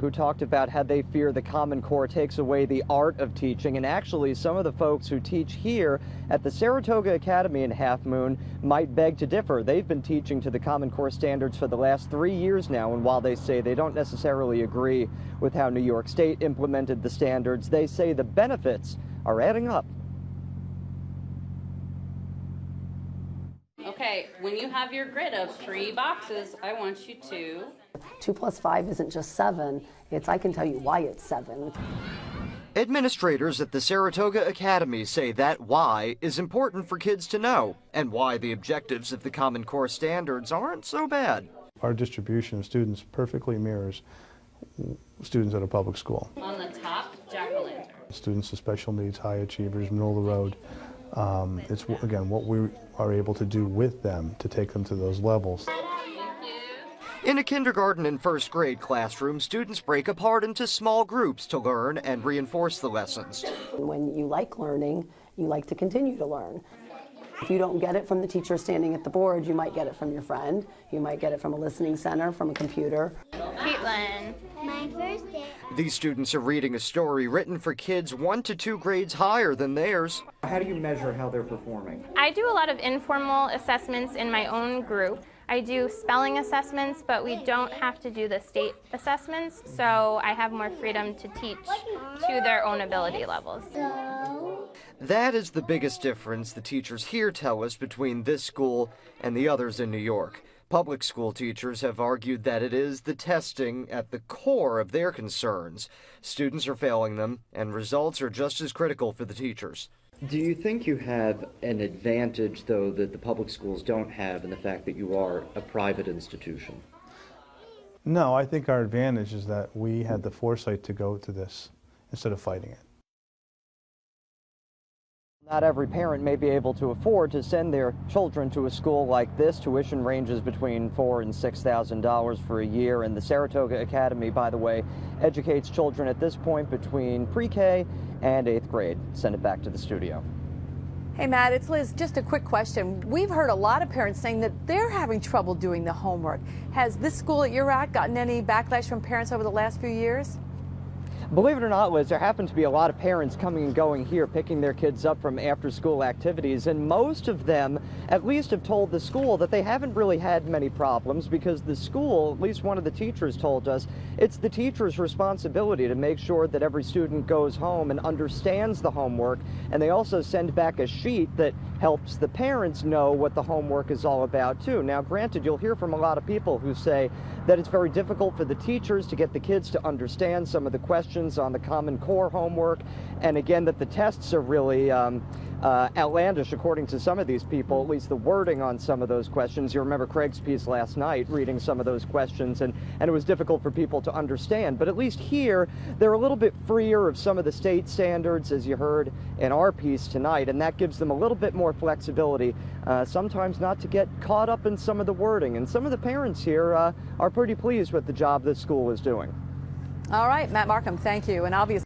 who talked about how they fear the Common Core takes away the art of teaching. And actually, some of the folks who teach here at the Saratoga Academy in Half Moon might beg to differ. They've been teaching to the Common Core standards for the last 3 years now, and while they say they don't necessarily agree with how New York State implemented the standards, they say the benefits are adding up. Okay, when you have your grid of 3 boxes, I want you to... 2 plus 5 isn't just 7, it's I can tell you why it's 7. Administrators at the Saratoga Academy say that why is important for kids to know, and why the objectives of the Common Core standards aren't so bad. Our distribution of students perfectly mirrors students at a public school. On the top, jack-o'-lantern. Students with special needs, high achievers, middle of the road. It's, again, what we are able to do with them to take them to those levels. In a kindergarten and first grade classroom, students break apart into small groups to learn and reinforce the lessons. When you like learning, you like to continue to learn. If you don't get it from the teacher standing at the board, you might get it from your friend, you might get it from a listening center, from a computer. Caitlin. My first day. These students are reading a story written for kids 1 to 2 grades higher than theirs. How do you measure how they're performing? I do a lot of informal assessments in my own group. I do spelling assessments, but we don't have to do the state assessments, so I have more freedom to teach to their own ability levels. That is the biggest difference the teachers here tell us between this school and the others in New York. Public school teachers have argued that it is the testing at the core of their concerns. Students are failing them, and results are just as critical for the teachers. Do you think you have an advantage, though, that the public schools don't have in the fact that you are a private institution? No, I think our advantage is that we had the foresight to go to this instead of fighting it. Not every parent may be able to afford to send their children to a school like this. Tuition ranges between $4,000 and $6,000 for a year, and the Saratoga Academy, by the way, educates children at this point between pre-K and 8th grade. Send it back to the studio. Hey Matt, it's Liz. Just a quick question. We've heard a lot of parents saying that they're having trouble doing the homework. Has this school that you're at gotten any backlash from parents over the last few years? Believe it or not, Liz, there happen to be a lot of parents coming and going here, picking their kids up from after-school activities, and most of them at least have told the school that they haven't really had many problems because the school, at least one of the teachers told us, it's the teacher's responsibility to make sure that every student goes home and understands the homework, and they also send back a sheet that helps the parents know what the homework is all about, too. Now, granted, you'll hear from a lot of people who say that it's very difficult for the teachers to get the kids to understand some of the questions on the Common Core homework, and again that the tests are really outlandish according to some of these people, at least the wording on some of those questions. You remember Craig's piece last night reading some of those questions, and it was difficult for people to understand. But at least here they're a little bit freer of some of the state standards, as you heard in our piece tonight, and that gives them a little bit more flexibility, sometimes not to get caught up in some of the wording. And some of the parents here are pretty pleased with the job this school is doing. All right, Matt Markham, thank you. And obviously